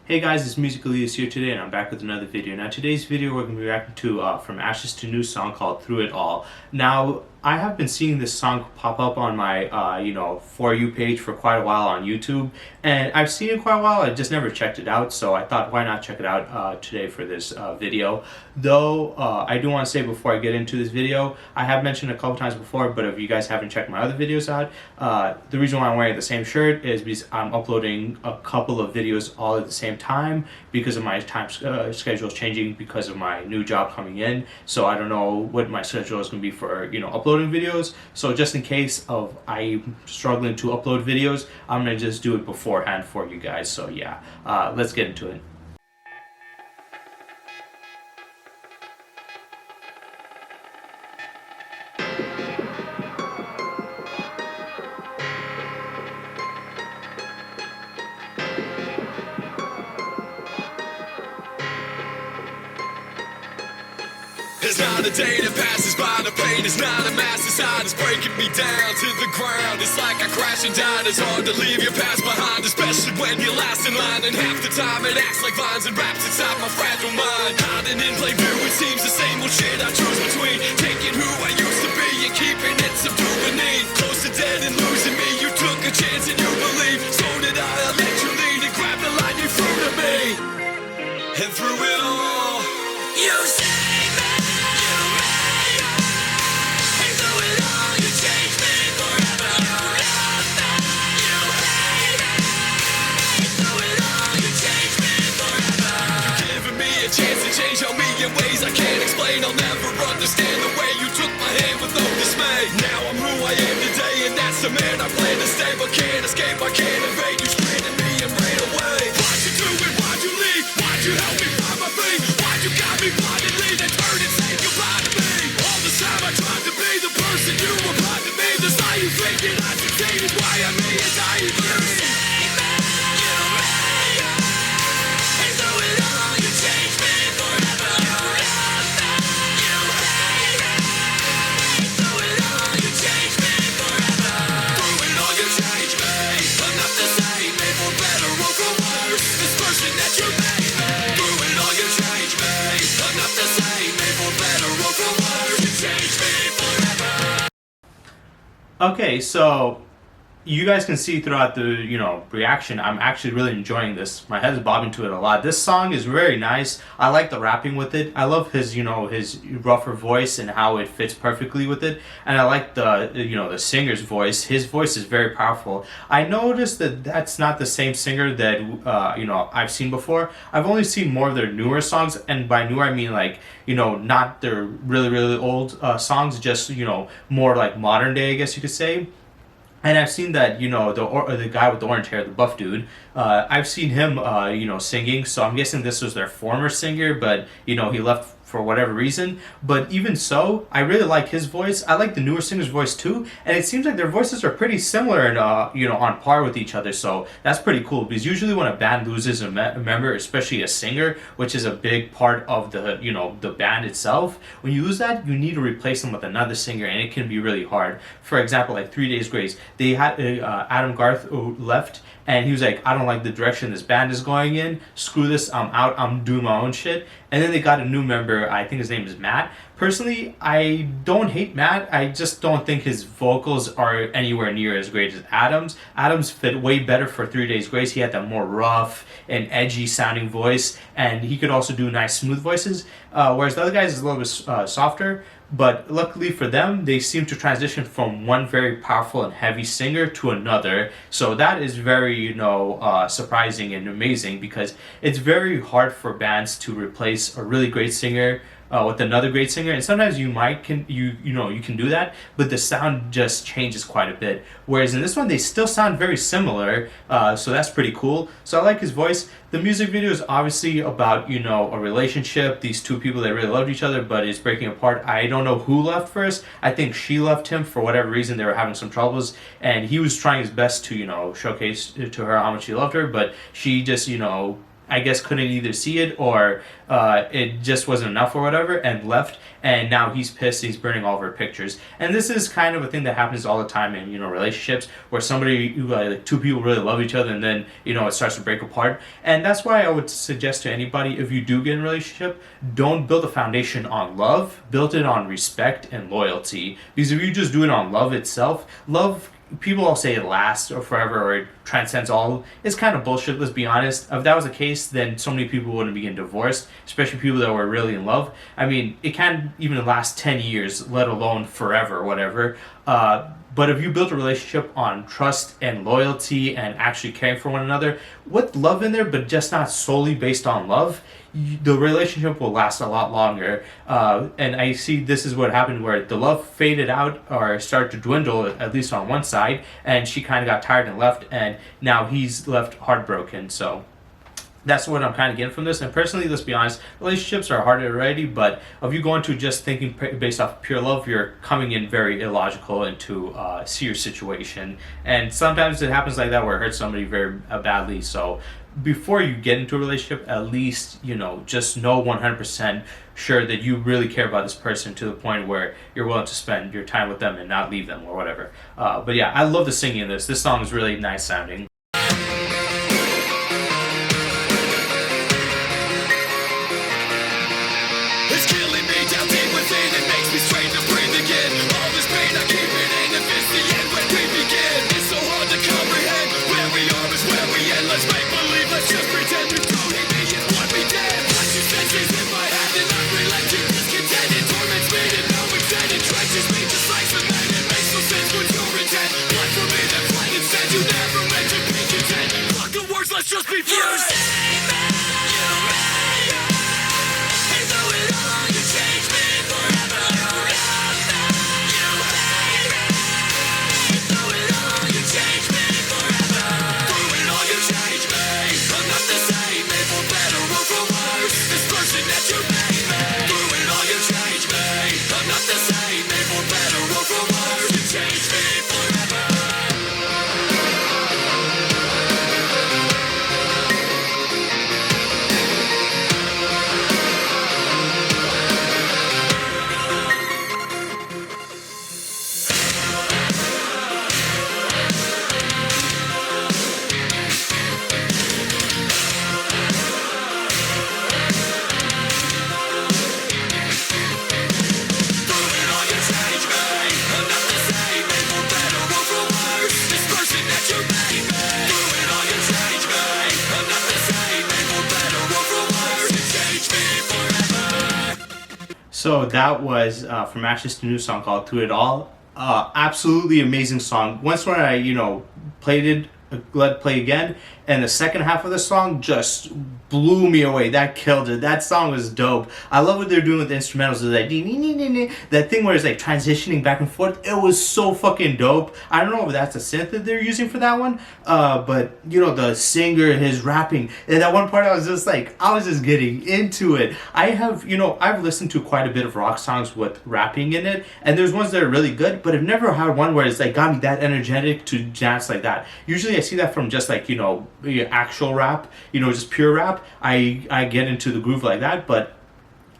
Hey guys, it's Music Elias here today, and I'm back with another video. Now today's video we're going to be reacting to From Ashes to New song called Through It All. Now I have been seeing this song pop up on my For You page for quite a while on YouTube, and I've seen it quite a while. I just never checked it out, so I thought why not check it out today for this video. Though I do want to say before I get into this video, I have mentioned a couple times before, but if you guys haven't checked my other videos out, the reason why I'm wearing the same shirt is because I'm uploading a couple of videos all at the same time because of my time schedule changing because of my new job coming in. So I don't know what my schedule is going to be for uploading videos. So just in case of I'm struggling to upload videos, I'm going to just do it beforehand for you guys. So yeah, let's get into it. There's not a day that passes by, the pain is not a mass inside, it's breaking me down to the ground. It's like I crash and died, it's hard to leave your past behind, especially when you're last in line. And half the time it acts like vines and wraps inside my fragile mind. Hiding in plain view, it seems the same old shit I choose between taking who I used to be and keeping it subdued beneath. Close to dead and losing me, you took a chance and you believe. So did I let you lead and grab the line you threw to me. And through it all, you saved me. Chance to change on me in ways I can't explain. I'll never understand the way you took my hand with no dismay. Now I'm who I am today, and that's the man I plan to stay, but can't escape, I can't evade. You strayed at me and ran away. Why'd you do it? Why'd you leave? Why'd you help me find my feet? Why'd you got me blindly, then turn and say goodbye to me? All the time I tried to be the person you were blind to me. This lie you thinking I succeed is why I'm here and dying free. Okay, so you guys can see throughout the reaction, I'm actually really enjoying this. My head's bobbing to it a lot. This song is very nice. I like the rapping with it. I love his his rougher voice and how it fits perfectly with it. And I like the singer's voice. His voice is very powerful. I noticed that that's not the same singer that I've seen before. I've only seen more of their newer songs, and by newer I mean like not their really old songs, just more like modern day, I guess you could say. And I've seen that the guy with the orange hair, the buff dude, I've seen him singing. So I'm guessing this was their former singer, but he left for whatever reason. But even so, I really like his voice. I like the newer singer's voice too, and it seems like their voices are pretty similar and on par with each other. So that's pretty cool, because usually when a band loses a member, especially a singer, which is a big part of the the band itself, when you lose that, you need to replace them with another singer, and it can be really hard. For example, like 3 Days Grace, they had Adam Garth left, and he was like, I don't like the direction this band is going in. Screw this, I'm out, I'm doing my own shit. And then they got a new member, I think his name is Matt. Personally, I don't hate Matt, I just don't think his vocals are anywhere near as great as Adam's. Adam's fit way better for 3 Days Grace. He had that more rough and edgy sounding voice, and he could also do nice smooth voices, whereas the other guy is a little bit softer. But luckily for them, they seem to transition from one very powerful and heavy singer to another. So that is very, surprising and amazing, because it's very hard for bands to replace a really great singer with another great singer, and sometimes you can do that, but the sound just changes quite a bit. Whereas in this one, they still sound very similar, so that's pretty cool. So I like his voice. The music video is obviously about a relationship, these two people that really loved each other, but it's breaking apart. I don't know who left first. I think she left him for whatever reason. They were having some troubles, and he was trying his best to showcase to her how much he loved her, but she just I guess couldn't either see it or it just wasn't enough or whatever and left, and now he's pissed, he's burning all of her pictures. And this is kind of a thing that happens all the time in, relationships where somebody, like two people really love each other and then, it starts to break apart. And that's why I would suggest to anybody, if you do get in a relationship, don't build a foundation on love, build it on respect and loyalty. Because if you just do it on love itself, love, people all say it lasts or forever or it transcends all. It's kind of bullshit, let's be honest. If that was the case, then so many people wouldn't be getting divorced, especially people that were really in love. I mean, it can't even last 10 years, let alone forever or whatever. But if you build a relationship on trust and loyalty and actually caring for one another, with love in there, but just not solely based on love, the relationship will last a lot longer. And I see this is what happened where the love faded out or started to dwindle, at least on one side, and she kind of got tired and left, and now he's left heartbroken. So that's what I'm kind of getting from this. And personally, let's be honest, relationships are harder already, but if you go into just thinking based off pure love, you're coming in very illogical into a serious situation. And sometimes it happens like that where it hurts somebody very badly. So before you get into a relationship, at least, just know 100% sure that you really care about this person to the point where you're willing to spend your time with them and not leave them or whatever. But yeah, I love the singing in this. This song is really nice sounding. It's killing me down deep within. It makes me strain to breathe again. All this pain, I keep it in. If it's the end when we begin, it's so hard to comprehend. Where we are is where we end. Let's make believe, let's just pretend. You don't hate me, it would be dead. Watch your senses in my head and I'm relenting. Discontent, it torments me to no extent. It trenches me just like cement. It makes no sense what your intent. Blood for me, then flight instead. You never meant to be content. Fuck the words, let's just be friends. So that was from Ashes to New song called Through It All. Absolutely amazing song. Once when I, played it, let play again, and the second half of the song just blew me away. That killed it. That song was dope. I love what they're doing with the instrumentals. That thing where it's like transitioning back and forth. It was so fucking dope. I don't know if that's a synth that they're using for that one, but the singer, his rapping, and that one part I was just getting into it. I've listened to quite a bit of rock songs with rapping in it, and there's ones that are really good, but I've never had one where it's like got me that energetic to dance like that. Usually I see that from just like actual rap, just pure rap. I get into the groove like that, but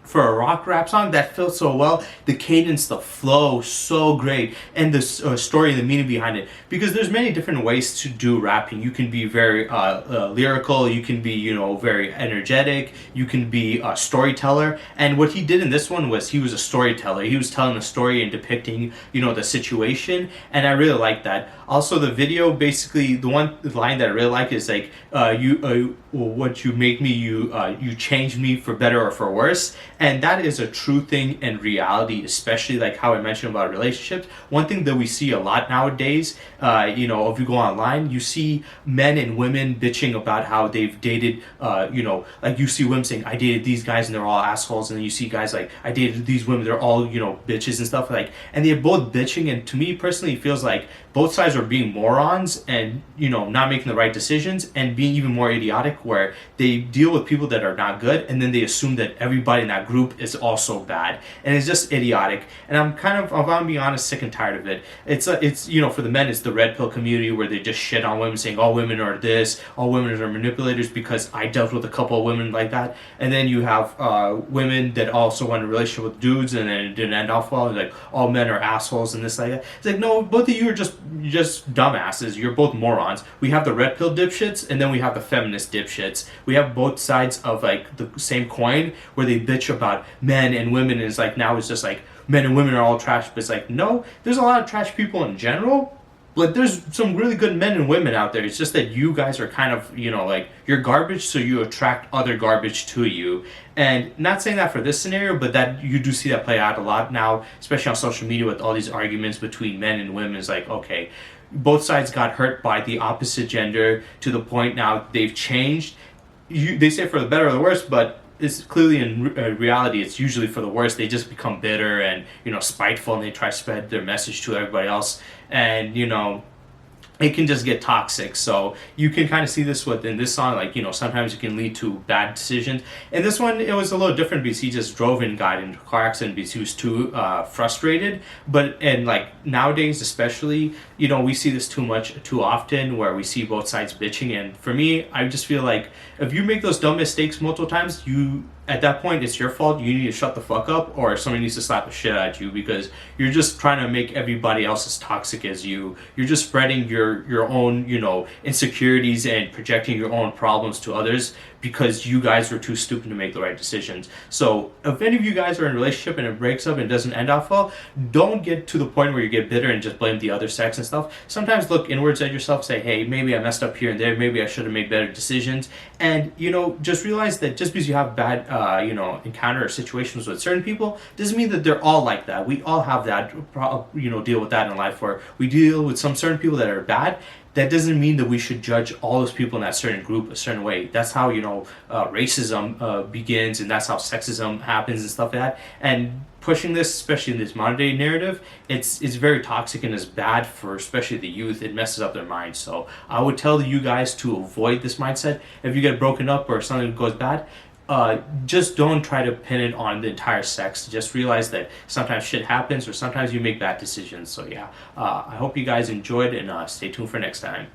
for a rock rap song, that feels so well. The cadence, the flow, so great, and the story and the meaning behind it. Because there's many different ways to do rapping. You can be very lyrical. You can be, very energetic. You can be a storyteller. And what he did in this one was he was a storyteller. He was telling a story and depicting, the situation. And I really like that. Also, the video, basically, the line that I really like is like, what you make me, you change me for better or for worse. And that is a true thing in reality, especially like how I mentioned about relationships. One thing that we see a lot nowadays, if you go online, you see men and women bitching about how they've dated, like you see women saying, I dated these guys and they're all assholes. And then you see guys like, I dated these women, they're all, bitches and stuff like, and they're both bitching. And to me personally, it feels like both sides are are being morons and, you know, not making the right decisions and being even more idiotic, where they deal with people that are not good and then they assume that everybody in that group is also bad, and it's just idiotic. And I'm kind of, if I'm being honest, sick and tired of it. It's you know, for the men, it's the red pill community where they just shit on women, saying all women are this, all women are manipulators, because I dealt with a couple of women like that. And then you have women that also want a relationship with dudes and then it didn't end off well, and like all men are assholes and this like that. It's like, no, both of you are just dumbasses. You're both morons. We have the red pill dipshits and then we have the feminist dipshits. We have both sides of like the same coin, where they bitch about men and women, and it's like, now it's just like men and women are all trash. But it's like, no, there's a lot of trash people in general. Like, there's some really good men and women out there. It's just that you guys are kind of, you know, like, you're garbage, so you attract other garbage to you. And not saying that for this scenario, but that you do see that play out a lot now, especially on social media with all these arguments between men and women. It's like, okay, both sides got hurt by the opposite gender to the point now they've changed. They say for the better or the worse, but it's clearly in reality, it's usually for the worse. They just become bitter and, you know, spiteful, and they try to spread their message to everybody else. And, you know, it can just get toxic. So you can kind of see this within this song, like, you know, sometimes it can lead to bad decisions. And this one, it was a little different because he just drove and got into a car accident because he was too frustrated. But, and like nowadays especially, you know, we see this too often, where we see both sides bitching. And for me, I just feel like if you make those dumb mistakes multiple times, at that point, it's your fault. You need to shut the fuck up, or somebody needs to slap the shit out of you, because you're just trying to make everybody else as toxic as you. You're just spreading your own, you know, insecurities and projecting your own problems to others because you guys were too stupid to make the right decisions. So if any of you guys are in a relationship and it breaks up and it doesn't end off well, don't get to the point where you get bitter and just blame the other sex and stuff. Sometimes look inwards at yourself, say, hey, maybe I messed up here and there, maybe I should have made better decisions. And, you know, just realize that just because you have bad you know, encounter or situations with certain people doesn't mean that they're all like that. We all have that, you know, deal with that in life, where we deal with some certain people that are bad. That doesn't mean that we should judge all those people in that certain group a certain way. That's how, you know, racism begins, and that's how sexism happens and stuff like that. And pushing this, especially in this modern day narrative, it's very toxic and is bad for especially the youth. It messes up their minds. So I would tell you guys to avoid this mindset. If you get broken up or something goes bad, just don't try to pin it on the entire sex. Just realize that sometimes shit happens, or sometimes you make bad decisions. So yeah, I hope you guys enjoyed, and stay tuned for next time.